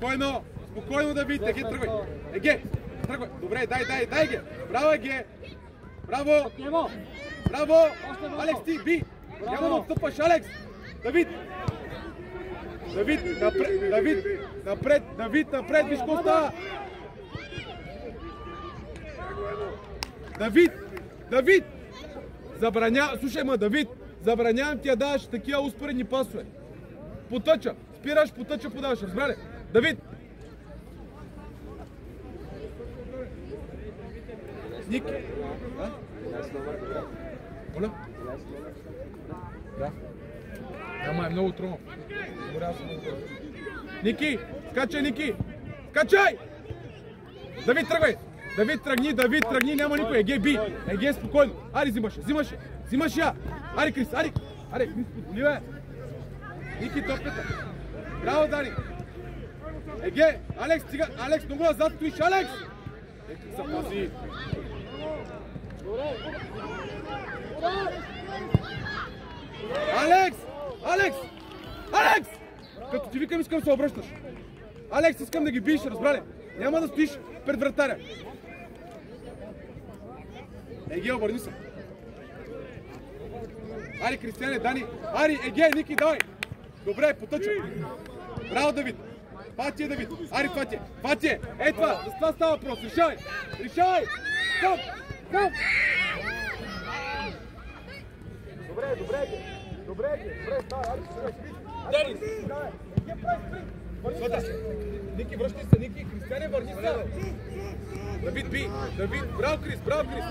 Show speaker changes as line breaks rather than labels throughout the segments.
Спокойно! Спокойно, Давид! Еге, тръгвай! Еге! Тръгвай! Добре, дай Еге! Браво, Еге! Браво! Браво! Алекс, ти, би! Няма да отстъпаш, Алекс! Давид! Давид, напред, виж какво става! Давид! Слушай, Давид, забранявам ти да даваш такива успоредни пасове. Потъча, спираш, подаваш, разбрали? Давид! Ники! Оля? Да. Ама е много трудно. Ники! Скачай, Ники! Скачай! Давид, тръгвай! Давид, тръгни, няма никой. Еге, би! Еге, спокойно. Ари, взимаш я! Ари, Крис, Крис, подболи, бе! Ники, топката. Браво, Дани! Еге, Алекс, много назад стоиш, Алекс! Еге, запази! Алекс! Като ти викам, искам да се обръщаш. Алекс, искам да ги биеш, разбрали? Няма да стоиш пред вратаря. Еге, обърни се. Ари, Кристияне, Дани. Ари, Еге, Ники, давай. Добре, потъчай. Браво, Давид. Фати е, Давид. Ари, Фати е. Ей това, за това става въпрос. Решавай. Стоп. Добре, става. Ари, Дани. Ники, връщай се, Ники. Кристияне, върни се. Давид, би. Браво, Крис. Браво, Давид.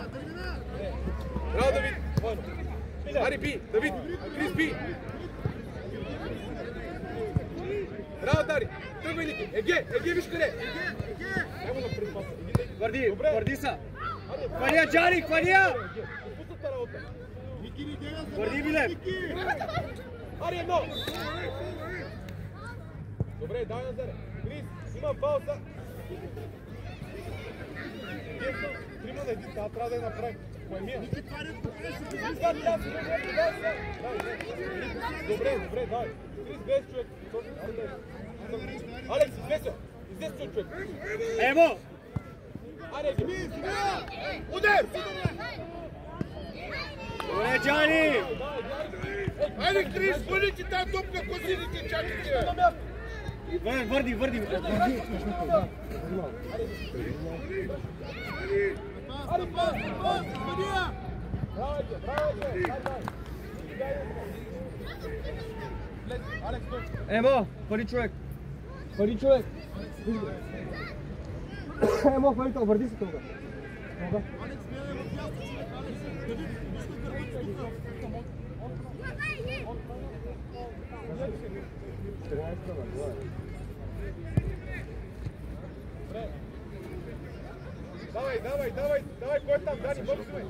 Ари, би. Давид. Крис, би. Браво, Дари. Тръгвай, Ники. Еге, виж къде. Върди са. Хвалия, Джани, хвалия. Върди, Билев. Ари, едно. Добре, дай назаре. Крис, има пауза. Трима на един, трябва да я направим. Добре, дай. Крис, без човек. Алекс, излез човек. Ево! Аре, удар! Добре, Джани!
Айде, Крис, върни ти тази топка, косините чакайте!
Върди!
Аре, пас!
Емо, хвали човек! Емо, хвали това, върди се това.
Давай, кой е там? Дани, бързай!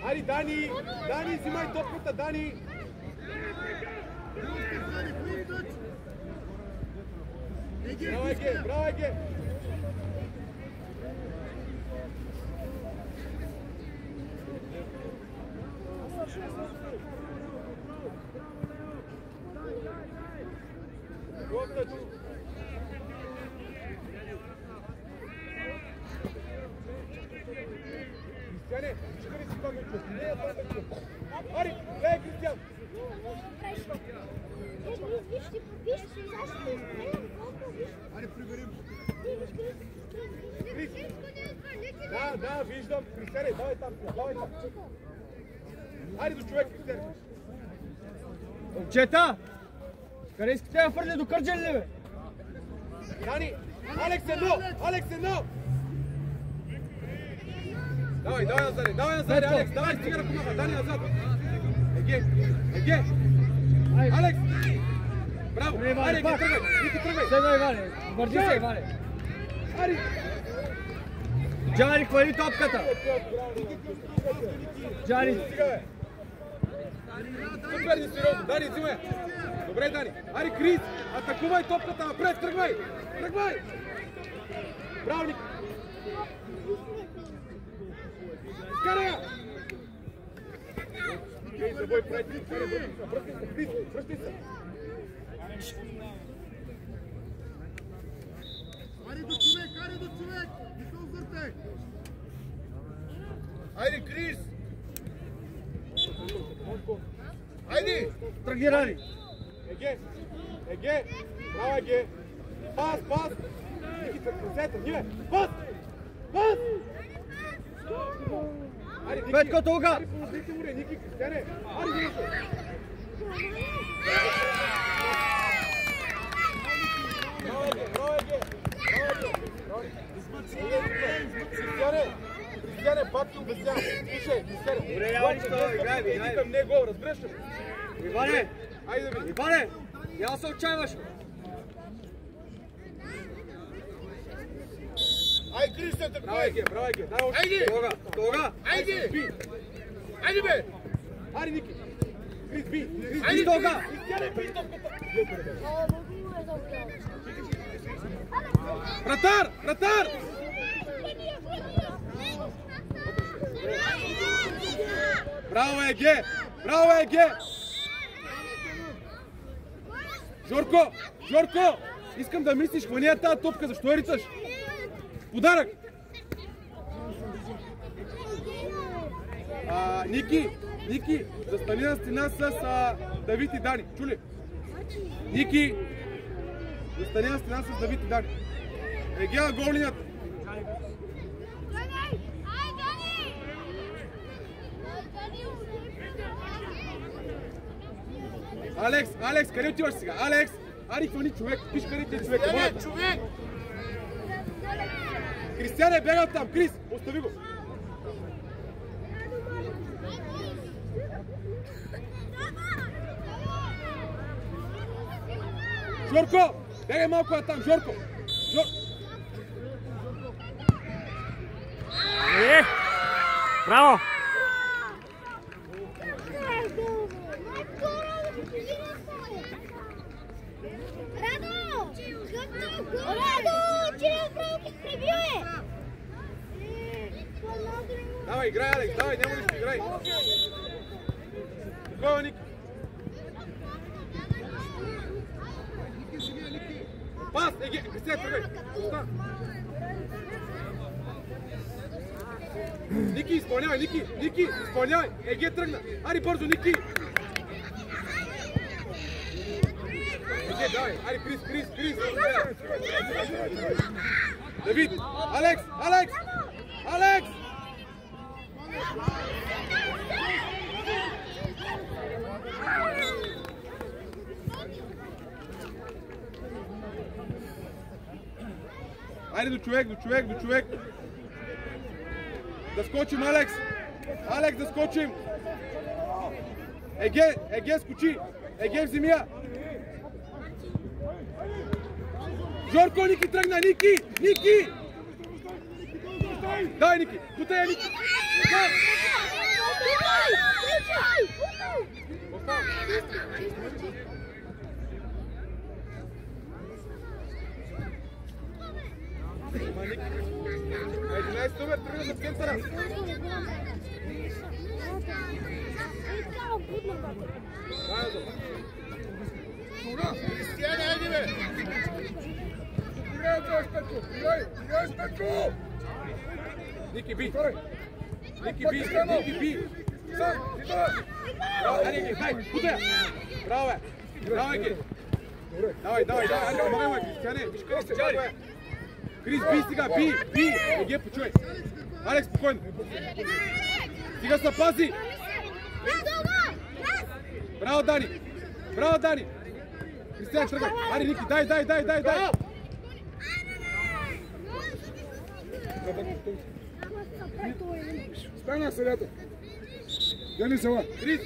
Ари, Дани, взимай топката, Дани! Браво, Еге! Кристияне, чекай си това мечо. Не е това мечо. Ари, гледай, Кристиян. Ари, приберим. Да, виждам. Кристияне, давай там. Ари до човек, Кристияне.
Момчета! Къде искате да фърля до Кърджали, бе?
Дани! Алекс едно! Давай назад, Алекс! Давай, стига ръкомаха! Дани назад! Еге! Алекс! Браво! Ари, тръгвай!
Седай, Иване! Върди се, Иване!
Ари!
Джани, хвали топката! Джани!
Супер, не сериозно! Дани, взимай! Добре, Дани! Ари, Крис! Атакувай топката напред! Тръгвай! Браво, Ник! Карай! Забой, прави! Връщай се!
Други рани.
Еге! Еге! Браво, Еге! Пас, пас! Ники, тръгнете, ние! Пас! Пас! Ари, Ники!
Петко, тога!
Ари, помогнете му, Ники, Кристияне! Ари, Ники! Браво, Еге! Браво, Еге! Браво, Еге! Кристияне, пак ти обяснявам! Слушай, Кристияне!
Добре, няма нищо, играй,
Еди към него, разбираш ли?
Иване!
Айде, бе!
Иване! Я се отчаиваш!
Ай, Кристо,
Браво,
такой!
Еге! Браво, Еге! Дай още!
Айде!
Тога! Тога!
Айде!
Би!
Айде, бе!
Ари, Ники! Крис, би! Крис,
Айде,
тога!
Кристияне, би топката! Вратар! Вратар! Браво, Еге! Браво, Еге! Жорко! Жорко! Искам да мислиш, хвани я тази топка, защо я риташ? Подарък! Ники! Ники! Застани на стена с Давид и Дани. Чули? Ники! Застани на стена с Давид и Дани. Егея гол линията. Алекс, къде отиваш сега? Алекс! Ари, хвани човек, пиш къде ти е човек.
Човек!
Кристияне, бега там, Крис, остави го. Жорко, бегай малко там, Жорко.
Браво!
Давай, играй, Алекс, давай, няма нищо, играй. Спокойно, Ники. Пас, Еге, Кристиян, тръгвай. Ники, изпълнявай, Ники, изпълнявай. Еге, тръгна. Ари, бързо, Ники. Еге, давай, ари, Крис. Давид, Алекс! Айде до човек. Да скочим, Алекс! Алекс, да скочим! Еге, скочи! Еге, вземи я! Жорко, Ники тръгна! Ники! Дай, Ники! Тута е, Ники! Единайсет номер, тръгна за центъра!
Кристияне, айде, бе! Играй, Спетко!
Ники, би! Браво, Еге, дай, путай! Браво, Еге! Давай, помагай ме, Кристияне, виж къде се бе! Крис, би сега, би! Еге, почуй! Алекс, спокойно! Стига са пази! Браво, Дани! Кристиян, тръгай! Ари, Ники, дай!
Стана селята! Дани села!
Крис!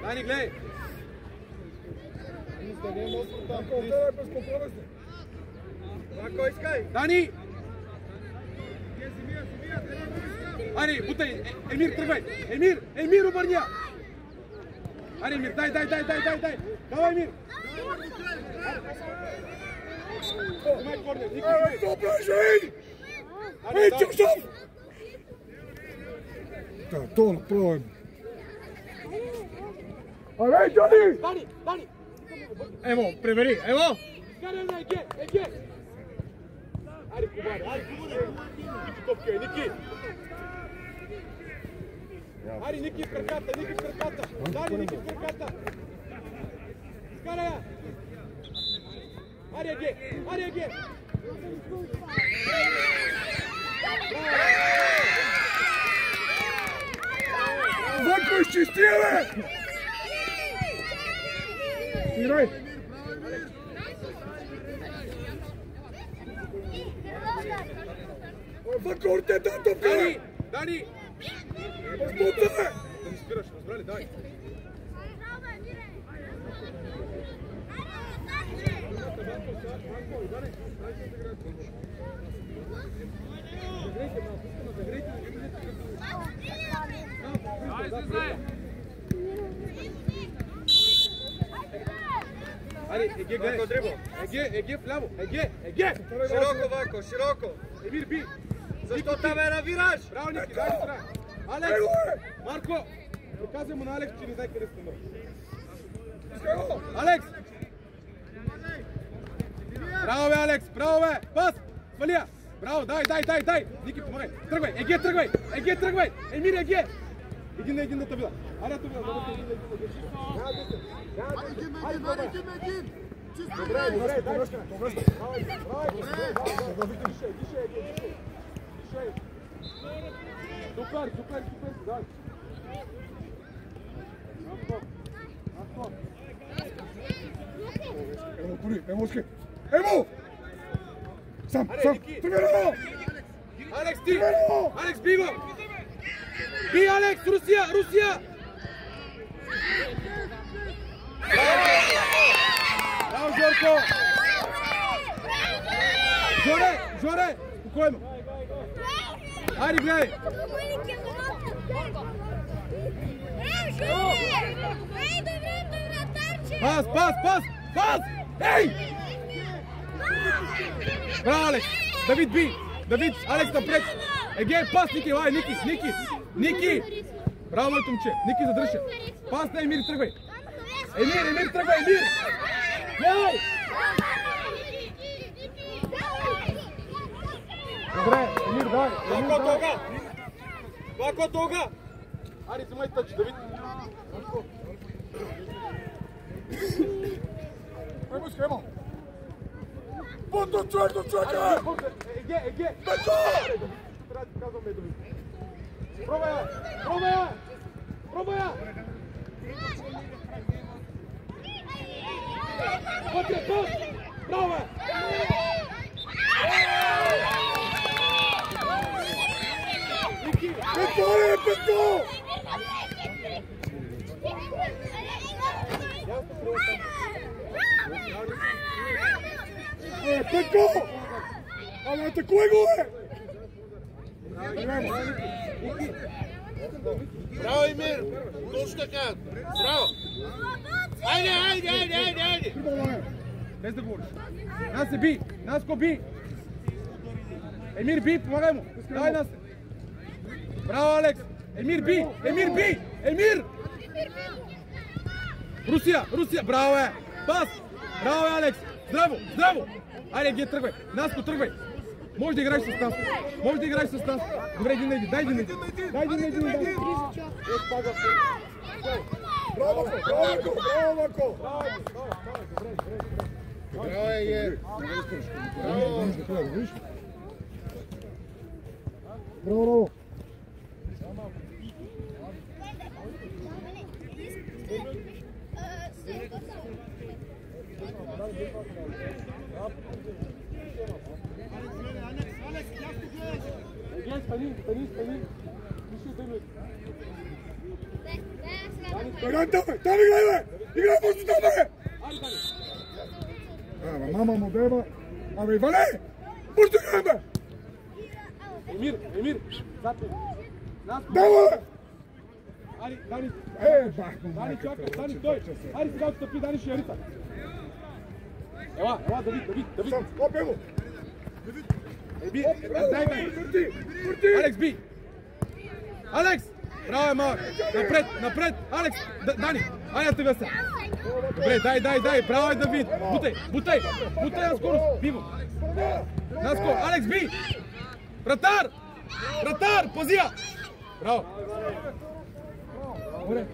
Дани, гледай! Дани! Ари, бутай! Емир, тръгвай! Емир, обърня! Ари, Емир, дай! Давай, Емир! Взимай корнер, Ники!
Добре, живи! Ей, Чуксов! Да, то направо е. Абе, Дани!
Дани, Дани!
Ево, превери, ево!
Карай на Еге, Еге! Айде, Кубаре, айде! Ники топка е, Ники! Айде, Ники в краката, Ники в краката! Дани, Ники в краката! Карай я! Айде, Еге, айде, Еге!
Ванко, изчисти, бе! Играй! Ванко, урте тази топка, бе!
Дани! Дани!
Спута, бе!
Да ми спираш, разбрали, дай! Айде, Еге, гледай! Еге, вляво! Еге!
Широко, Ванко, широко!
Емир, би!
Защо там ме навираш?
Браво, Ники, дай ми страна! Алекс! Марко! Доказвай му на Алекс, че не знае къде сте. Алекс! Браво, бе, Алекс! Браво, бе! Пас! Свалия! Браво, дай! Ники, помагай! Тръгвай! Еге, тръгвай! Емир, Еге! Един на един на табила. Айде, табила, да един на един. Добре, дай! Супер, дай!
Ево, пори, ево, ево! Сам, тръгвай!
Алекс, ти! Алекс, би го! Би, Алекс! Русия! Браво, Жорко! Жоре! Спокойно! Айде, гледай! Пас! Ей! Браво, Алекс! Давид, би! Алекс напред! Еге, пас, Ники! Ай, Ники! Браво, моето момче! Ники, задръжа! Пас на Емир, тръгвай! Емир, тръгвай! Гледай! Добре, Емир, дай!
Ванко, тога!
Айде, взимай тъч, Давид!
Ево! Бото, човека!
Еге!
Бето!
Трябва да ти казваме, Давид. Пробай я! Вътре, пас! Браво, бе!
Пето! Пето! Ама атакуй го, бе! Браво, Емир! Точно така! Браво! Айде!
Без да говориш. Наско, би! Емир, би, помагай му! Дай нас! Браво, Алекс! Емир, би! Русия! Браво, бе! Пас! Браво, бе, Алекс! Здраво! Айде, Ге, тръгвай! Наско, тръгвай! Може да играеш с нас. Добре, един на един. Дай един на един.
Браво, Ванко! Браво, Егер! Браво!
Стани.
Там играй, бе! Играй, може там, бе! Мама му деба. Абе, Иване! Може да играй, бе!
Емир! Зад мен!
Деба, бе!
Дани!
Бахмо,
Дани, чакай! Дани, той! Айде сега отстъпи, Дани ще я рита! Ела, Давид!
Сам, хлопе го!
Дай! Алекс, би! Алекс! Браво, малък! Напред! Алекс! Дани! Айде те веса. Добре, дай, браво е Давид. Бутай на скорост. Биво. На скорост. Алекс, би. Вратар, позия. Браво. Добре.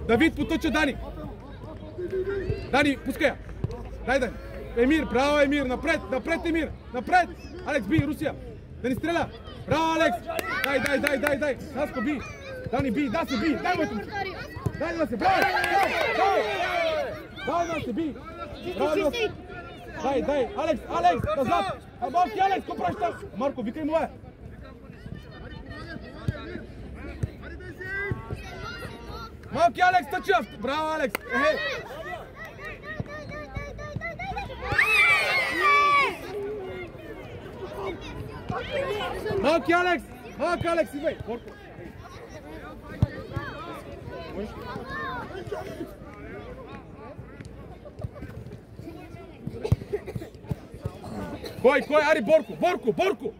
Давид потъча Дани. Дани, пускай я. Дай, Дани. Емир, браво Емир, напред Емир, напред. Алекс, би, Русия. Да ни стреля. Браво Алекс. Дай. Наско, би. Дани, би, да се би. Дай моето. Дай да се, браво. Дай да се би. Браво. Дай, Алекс, назад. Малки Алекс, ко правиш там? Марко, викай му е. Малки Алекс, тъчав. Браво Алекс. Малки Алекс, идвай. Борко. Кой? Ари, Борко!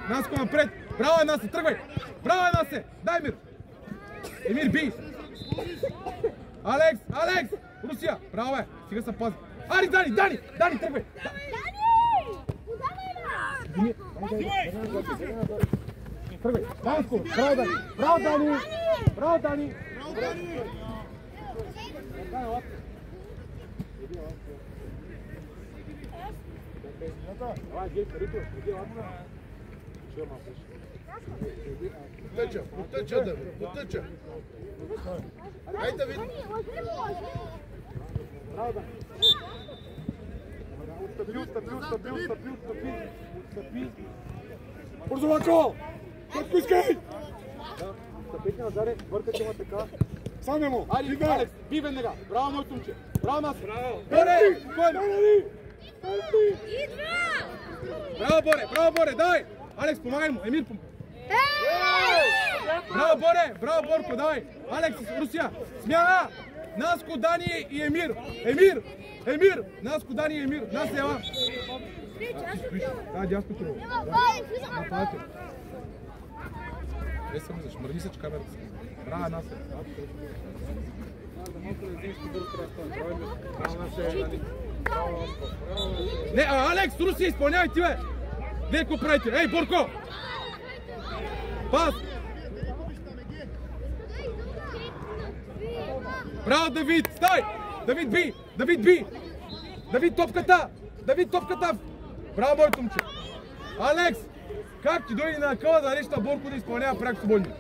Наско напред! Браво е Насе, тръгвай! Дай Емир! Емир, би! Алекс! Русия! Браво е! Сега се пази! Ари, Дани, тръгвай! Тръгвай! Наско! Браво, Дани!
Потъча. Айде, Давид.
Отстъпи. Бързо, Вако! Къдко искай! Стъпете назаре, въркате ма така. Саме му! Айде, Алекс, би веднага! Браво, моето момче! Браво, Нас! Боре! Браво, Боре! Дай! Алекс, помагай му! Емир, помагай! Браво, Борко, давай! Алекс, Русия! Смяна! Наско, Дани и Емир! Емир! Наско, Дани и Емир! Нас е ела! Дясно ти го! Нападате! Не съм виждаш, мърни се, че камерата си. Браво, Нас е! Не, Алекс, Русия, изпълнявай ти, бе! Вие какво правите? Ей, Борко! Пас! Браво, Давид! Стай! Давид, би! Давид, топката! Браво, моето момче! Алекс! Как ти дойде на къла да неща Борко да изпълнява прак свободни?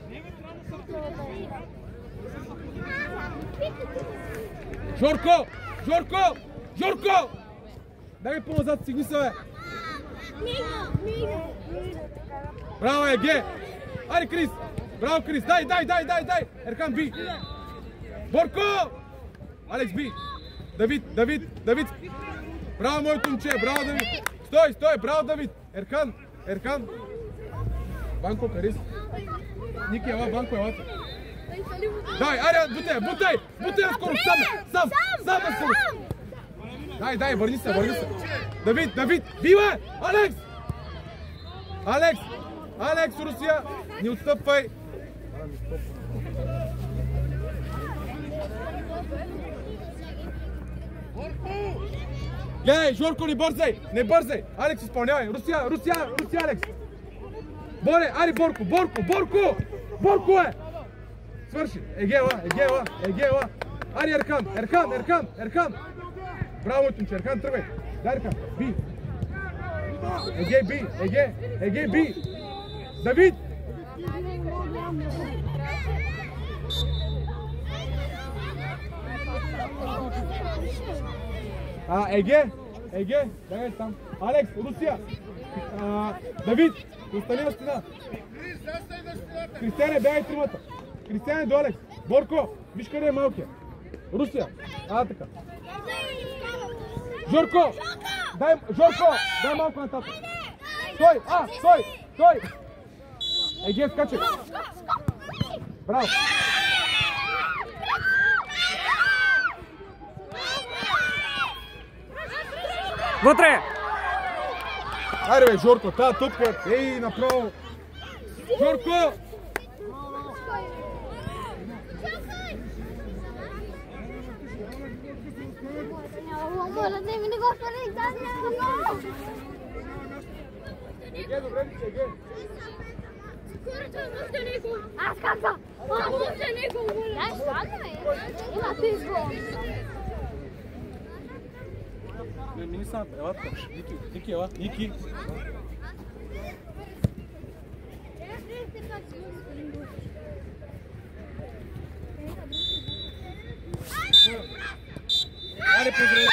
Жорко! Дай ми по-назад, стигни се, бе! Браво, Еге! Ари, Крис! Браво, Крис! Дай! Ерхан, би! Борко! Алекс, би! Давид! Браво, моето момче! Браво, Давид! Стой! Браво, Давид! Ерхан! Банко, Карис! Ники, ела, Банко, елата! Дай, аре, бутай на скорост, сам на скорост! Дай, върни се! Давид, бива! Алекс, Русия, не отстъпвай! Гледай, Жорко, не бързай! Алекс, изпълнявай! Русия, Алекс! Боре, ари, Борко е! Свърши! Егела! Ари, Ерхан! Браво, момче, Ерхан, тръгвай! Дай, Ерхан, би! Еге, би! Давид! Еге, дай там. Алекс, Русия! Давид, остани на стена! Кристияне, бягай тримата! Кристияне до Алекс! Борко, виж къде е малкия! Русия! Така! Жорко! Дай малко нататък! Стой! Еге, скачай! Браво!
Вътре!
Айде бе, Жорко, тази топка, ей, направо! Жорко!
Аз казвам! Има пизго!
Мини сам, ела тъпш. Ники, ела. Ники. Айде, поздрави!